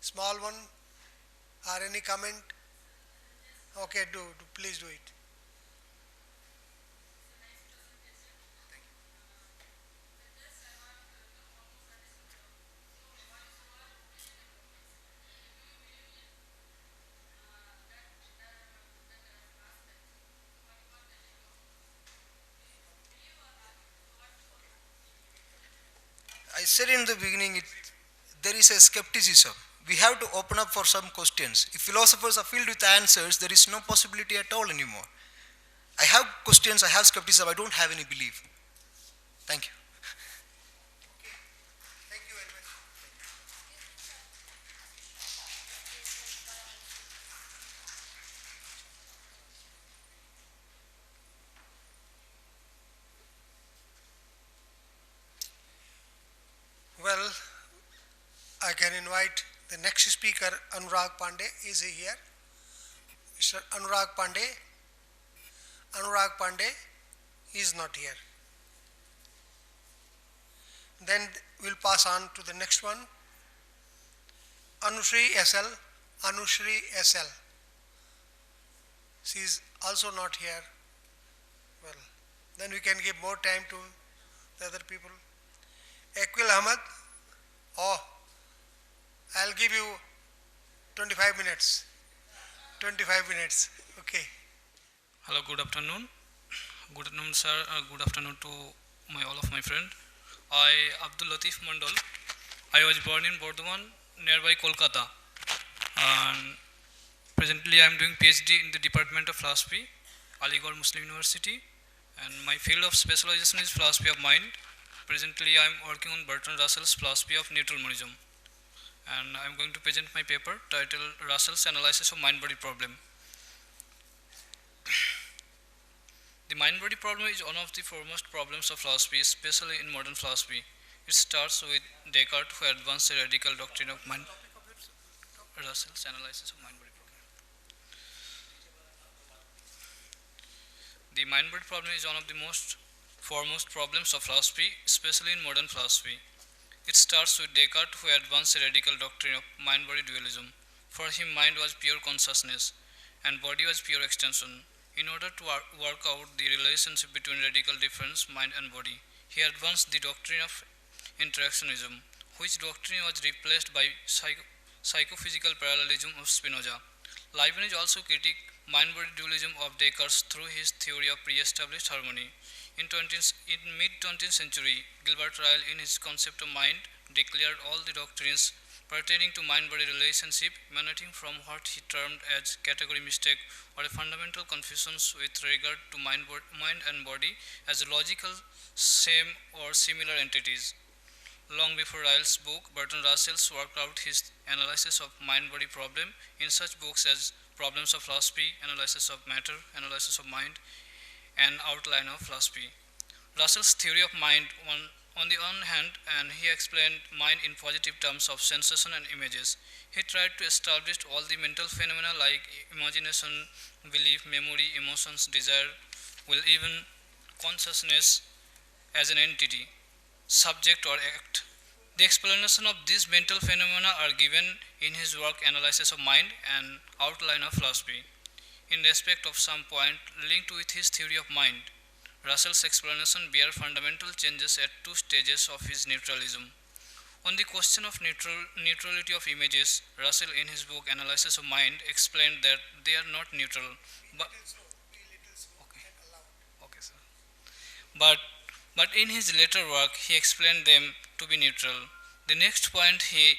Small one or any comment? Okay, please do it. I said in the beginning, there is a skepticism. We have to open up for some questions. If philosophers are filled with answers, there is no possibility at all anymore. I have questions, I have skepticism, I don't have any belief. Thank you. Thank you very much. Well, I can invite the next speaker, Anurag Pandey. Is he here? Mr. Anurag Pandey. Anurag Pandey is not here. Then we'll pass on to the next one. Anushri SL. Anushri SL. She is also not here. Well, then we can give more time to the other people. Aquil Ahmad. Oh, I'll give you 25 minutes. 25 minutes. Okay. Hello, good afternoon. Good afternoon, sir. Good afternoon to all of my friends. I, Abdul Latif Mandal. I was born in Burdwan, nearby Kolkata. And presently I am doing PhD in the Department of Philosophy, Aligarh Muslim University. And my field of specialization is philosophy of mind. Presently I am working on Bertrand Russell's philosophy of neutral monism. And I am going to present my paper titled Russell's Analysis of Mind-Body Problem. The mind-body problem is one of the foremost problems of philosophy, especially in modern philosophy. It starts with Descartes, who advanced the radical doctrine of mind. Russell's analysis of mind-body problem. The mind-body problem is one of the foremost problems of philosophy, especially in modern philosophy. It starts with Descartes, who advanced the radical doctrine of mind-body dualism. For him, mind was pure consciousness, and body was pure extension. In order to work out the relationship between radical difference, mind and body, he advanced the doctrine of interactionism, which doctrine was replaced by psychophysical parallelism of Spinoza. Leibniz also critiqued mind-body dualism of Descartes through his theory of pre-established harmony. In mid-20th century, Gilbert Ryle, in his concept of mind, declared all the doctrines pertaining to mind-body relationship emanating from what he termed as category mistake or a fundamental confusions with regard to mind and body as logical same or similar entities. Long before Ryle's book, Bertrand Russell worked out his analysis of mind-body problem in such books as Problems of Philosophy, Analysis of Matter, Analysis of Mind, and Outline of Philosophy. Russell's theory of mind on the one hand, and he explained mind in positive terms of sensation and images. He tried to establish all the mental phenomena like imagination, belief, memory, emotions, desire, will, even consciousness as an entity, subject or act. The explanation of these mental phenomena are given in his work Analysis of Mind and Outline of Philosophy. In respect of some point linked with his theory of mind, Russell's explanation bear fundamental changes at two stages of his neutralism. On the question of neutrality of images, Russell in his book Analysis of Mind explained that they are not neutral. Okay, sir. But in his later work, he explained them to be neutral. The next point he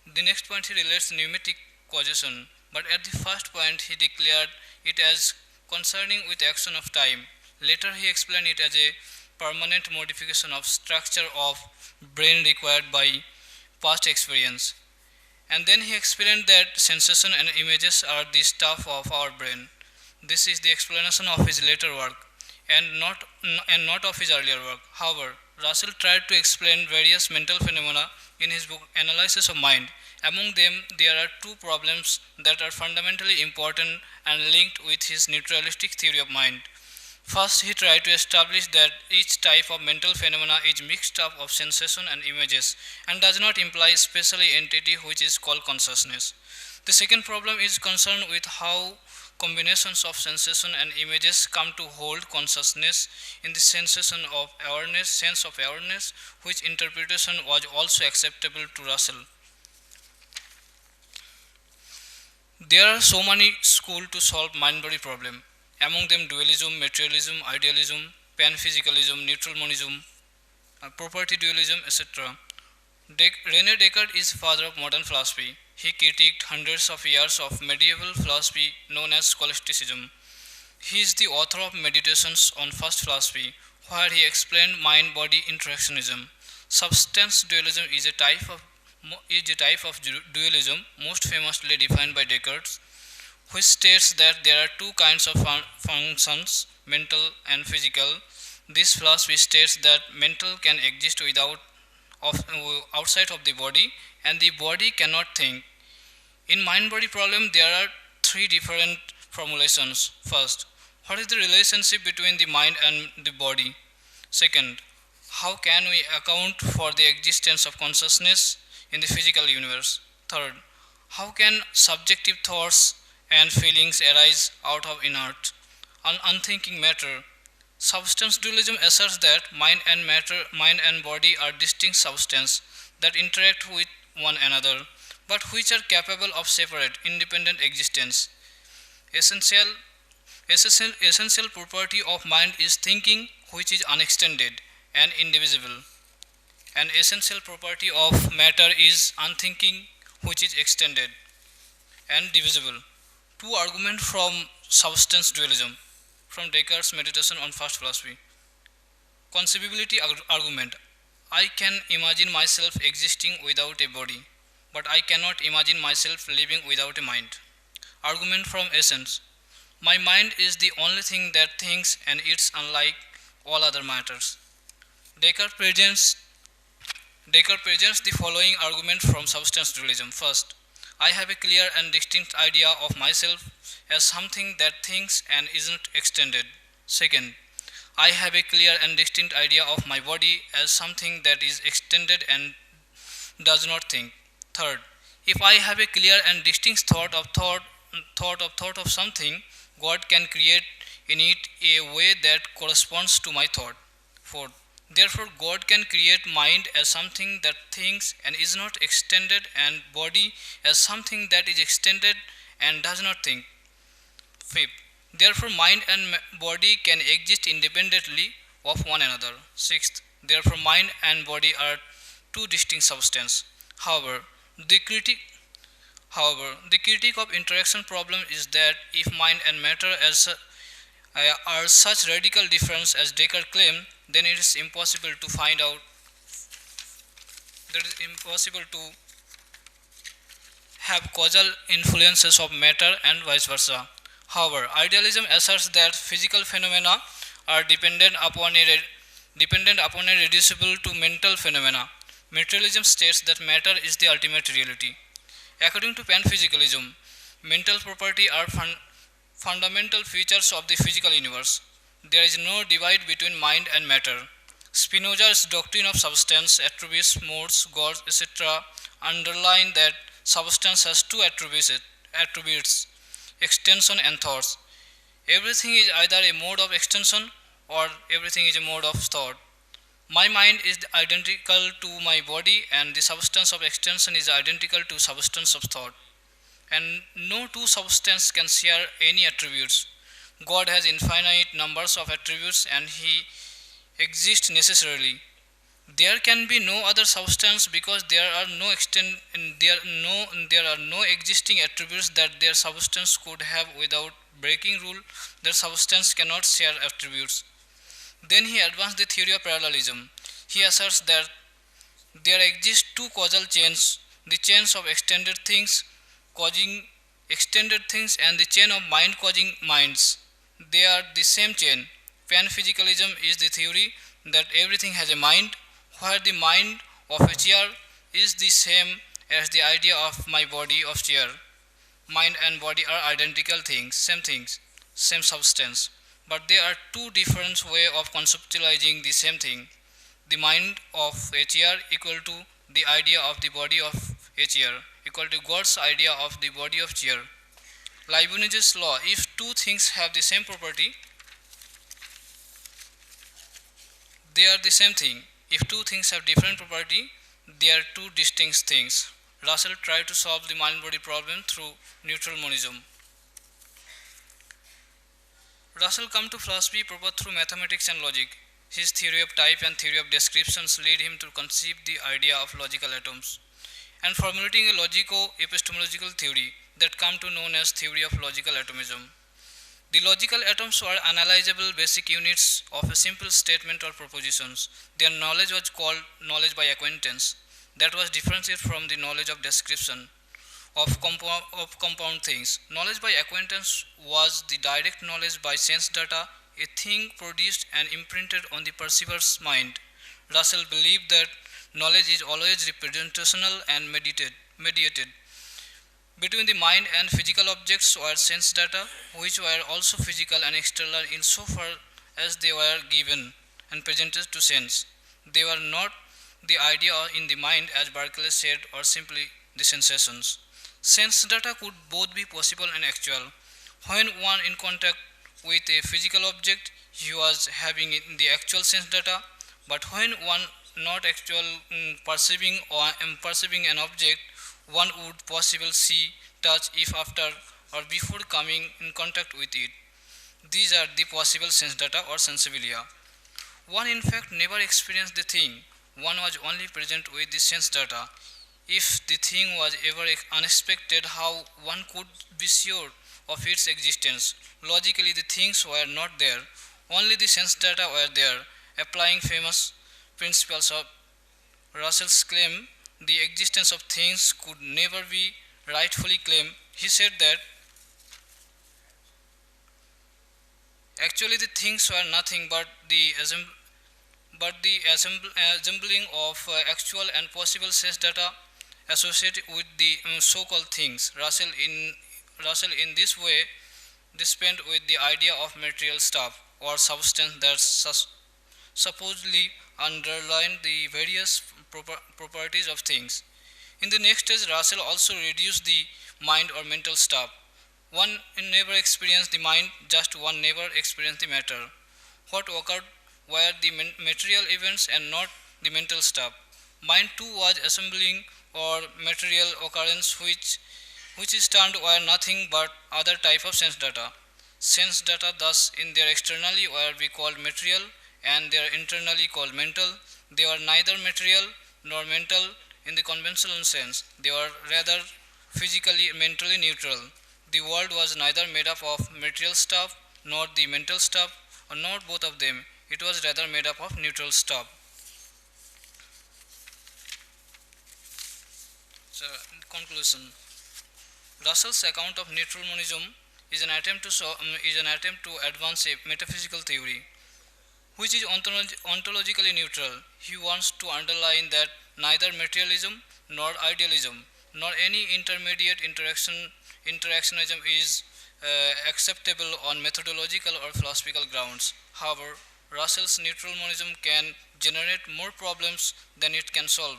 relates pneumatic causation, but at the first point he declared it as concerning with action of time. Later he explained it as a permanent modification of structure of brain required by past experience. And then he explained that sensation and images are the stuff of our brain. This is the explanation of his later work and not of his earlier work. However, Russell tried to explain various mental phenomena in his book Analysis of Mind. Among them, there are two problems that are fundamentally important and linked with his neutralistic theory of mind. First, he tried to establish that each type of mental phenomena is mixed up of sensation and images and does not imply a special entity which is called consciousness. The second problem is concerned with how combinations of sensation and images come to hold consciousness in the sense of awareness, which interpretation was also acceptable to Russell. There are so many schools to solve mind-body problem. Among them dualism, materialism, idealism, panphysicalism, neutral monism, property dualism, etc. René Descartes is father of modern philosophy. He critiqued hundreds of years of medieval philosophy known as scholasticism. He is the author of Meditations on First Philosophy, where he explained mind-body interactionism. Substance dualism is a type of dualism most famously defined by Descartes, which states that there are two kinds of functions, mental and physical. This philosophy states that mental can exist outside of the body, and the body cannot think. In mind-body problem, there are three different formulations. First, what is the relationship between the mind and the body? Second, how can we account for the existence of consciousness in the physical universe? Third, how can subjective thoughts and feelings arise out of inert, unthinking matter? Substance dualism asserts that mind and body are distinct substances that interact with one another, but which are capable of separate, independent existence. Essential property of mind is thinking, which is unextended and indivisible. An essential property of matter is unthinking, which is extended and divisible. Two arguments from substance dualism from Descartes' Meditation on First Philosophy. Conceivability argument. I can imagine myself existing without a body, but I cannot imagine myself living without a mind. Argument from essence. My mind is the only thing that thinks, and it's unlike all other matters. Descartes presents the following argument from substance dualism. First, I have a clear and distinct idea of myself as something that thinks and isn't extended. Second, I have a clear and distinct idea of my body as something that is extended and does not think. Third, if I have a clear and distinct thought of something, God can create in it a way that corresponds to my thought. Fourth, therefore, God can create mind as something that thinks and is not extended, and body as something that is extended and does not think. Fifth, therefore, mind and body can exist independently of one another. Sixth, therefore, mind and body are two distinct substances. However, the critique of interaction problem is that if mind and matter are such radical difference as Descartes claimed, then it is impossible to have causal influences of matter and vice versa. However, idealism asserts that physical phenomena are dependent upon a reducible to mental phenomena. Materialism states that matter is the ultimate reality. According to panphysicalism, mental property are fundamental features of the physical universe. There is no divide between mind and matter. Spinoza's doctrine of substance, attributes, modes, gods, etc. underline that substance has two attributes, extension and thoughts. Everything is either a mode of extension or everything is a mode of thought. My mind is identical to my body, and the substance of extension is identical to substance of thought. And no two substances can share any attributes. God has infinite numbers of attributes, and He exists necessarily. There can be no other substance because there are no existing attributes that their substance could have. Without breaking rule, their substance cannot share attributes. Then he advanced the theory of parallelism. He asserts that there exist two causal chains, the chains of extended things causing extended things and the chain of mind causing minds. They are the same chain. Panphysicalism is the theory that everything has a mind, where the mind of a chair is the same as the idea of my body of chair. Mind and body are identical things, same substance. but there are two different ways of conceptualizing the same thing. The mind of a chair equal to the idea of the body of a chair equal to God's idea of the body of chair. Leibniz's law: if two things have the same property, they are the same thing. If two things have different property, they are two distinct things. Russell tried to solve the mind-body problem through neutral monism. Russell came to philosophy proper through mathematics and logic. His theory of type and theory of descriptions led him to conceive the idea of logical atoms and formulating a logico-epistemological theory that came to known as theory of logical atomism. The logical atoms were analyzable basic units of a simple statement or propositions. Their knowledge was called knowledge by acquaintance. That was differentiated from the knowledge of description of compound things. Knowledge by acquaintance was the direct knowledge by sense data, a thing produced and imprinted on the perceiver's mind. Russell believed that knowledge is always representational and mediated. Between the mind and physical objects were sense data, which were also physical and external insofar as they were given and presented to sense. They were not the idea in the mind, as Berkeley said, or simply the sensations. Sense data could both be possible and actual. When one in contact with a physical object, he was having the actual sense data, but when one not actual perceiving an object, one would possibly see, touch if after or before coming in contact with it. These are the possible sense data or sensibilia. One in fact never experienced the thing, one was only present with the sense data. If the thing was ever unexpected, how one could be sure of its existence? Logically, the things were not there, only the sense data were there. Applying famous principles of Russell's claim, the existence of things could never be rightfully claimed. He said that actually the things were nothing but the assembling of actual and possible sense data associated with the so-called things. Russell in this way dispensed with the idea of material stuff or substance that supposedly underline the various properties of things. In the next stage, Russell also reduced the mind or mental stuff. One never experienced the mind, just one never experienced the matter. What occurred were the material events and not the mental stuff. Mind too was assembling or material occurrence which is termed were nothing but other type of sense data. Sense data thus in their externally were be called material and their internally called mental. They were neither material nor mental in the conventional sense. They were rather physically mentally neutral. The world was neither made up of material stuff nor the mental stuff or not both of them. It was rather made up of neutral stuff. So, in conclusion, Russell's account of neutral monism is an attempt to advance a metaphysical theory which is ontologically neutral. He wants to underline that neither materialism nor idealism nor any intermediate interactionism is acceptable on methodological or philosophical grounds. However, Russell's neutral monism can generate more problems than it can solve.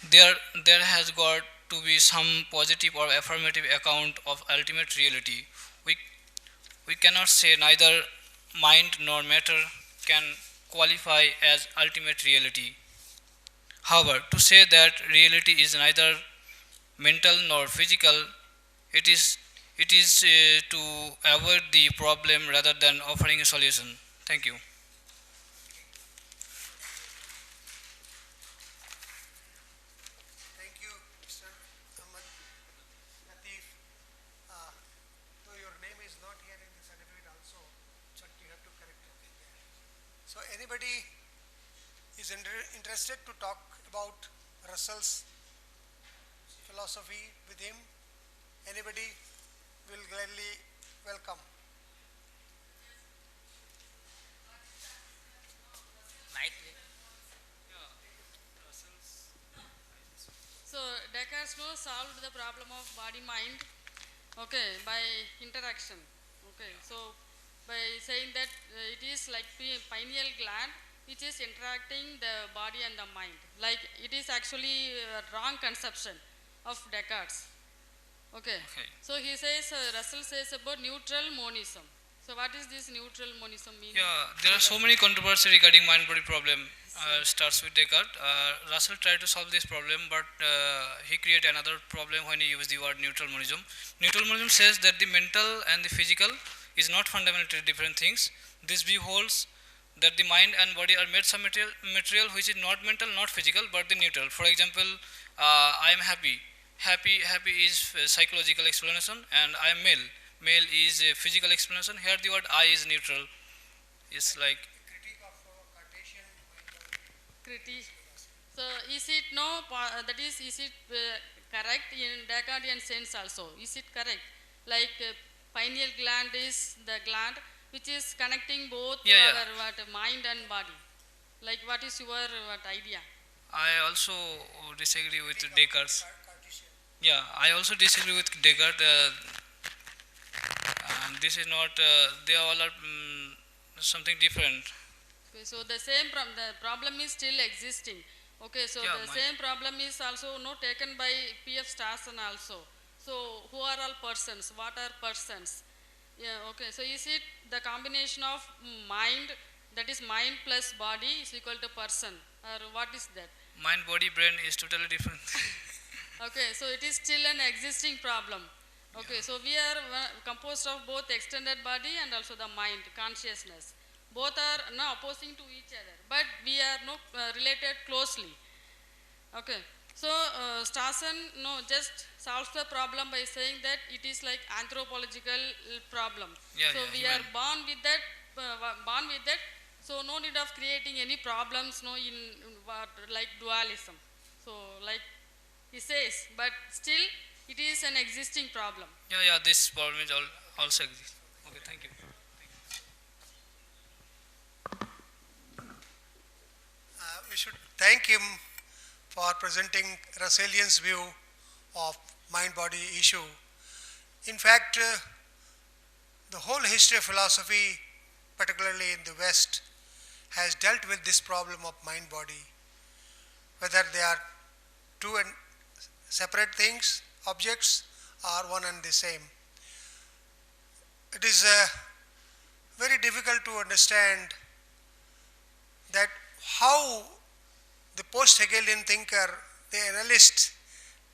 There has got to be some positive or affirmative account of ultimate reality. We cannot say neither mind nor matter can qualify as ultimate reality. However, to say that reality is neither mental nor physical, it is to avoid the problem rather than offering a solution. Thank you. Thank you, Mr. Ahmad Latif. Though your name is not here in the certificate also, but you have to correct it. So anybody is interested to talk about Russell's philosophy with him? Anybody will gladly welcome. So Descartes solved the problem of body-mind, okay, by interaction. Okay, so by saying that it is like pineal gland which is interacting the body and the mind. Like it is actually a wrong conception of Descartes. Okay. So he says, Russell says about neutral monism. So what is this neutral monism mean? Yeah, there are so many controversies regarding mind-body problem. Starts with Descartes. Russell tried to solve this problem, but he created another problem when he used the word neutral monism. Neutral monism says that the mental and the physical is not fundamentally different things. This view holds that the mind and body are made some material which is not mental, not physical, but the neutral. For example, I am happy. Happy is psychological explanation, and I am male. Male is a physical explanation. Here the word I is neutral. It's like critique of Cartesian critique. So is it that is it correct in Descartesian sense also? Is it correct? Like pineal gland is the gland which is connecting both our mind and body. Like what is your idea? I also disagree with Descartes. Yeah, I also disagree with Descartes. This is not, they all are something different. Okay, so the problem is still existing. Okay, so the same problem is also taken by P.F. Starson also. So who are all persons? What are persons? Yeah, okay, so is it the combination of mind, that is mind plus body is equal to person, or what is that? Mind, body, brain is totally different. Okay, so it is still an existing problem. Okay, so we are composed of both extended body and also the mind, consciousness. Both are not opposing to each other, but we are related closely. Okay, so Starson just solves the problem by saying that it is like anthropological problem. So we are born with that, so no need of creating any problems in like dualism. So like he says, but still it is an existing problem. Yeah, this problem is also exists. Okay, thank you. We should thank him for presenting Russellian's view of mind-body issue. In fact, the whole history of philosophy, particularly in the West, has dealt with this problem of mind-body, whether they are two and separate things, objects, or one and the same. It is very difficult to understand that how the post-Hegelian thinker, the analyst,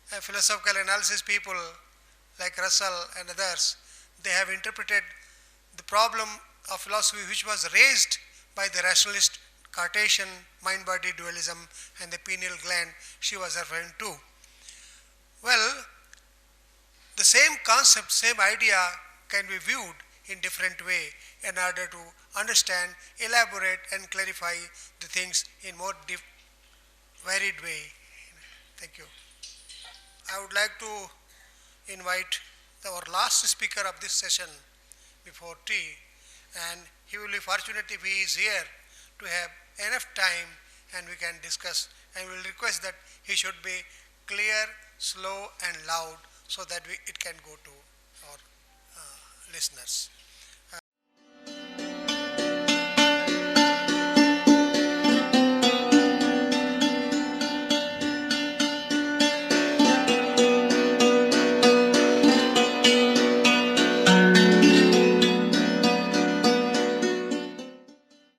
philosophical analysis people like Russell and others, they have interpreted the problem of philosophy which was raised by the rationalist Cartesian mind-body dualism and the pineal gland she was referring to. Well, the same concept, same idea can be viewed in different way in order to understand, elaborate and clarify the things in more varied way. Thank you. I would like to invite our last speaker of this session before tea, and he will be fortunate if he is here to have enough time and we can discuss, and we will request that he should be clear, slow and loud so that it can go to our listeners.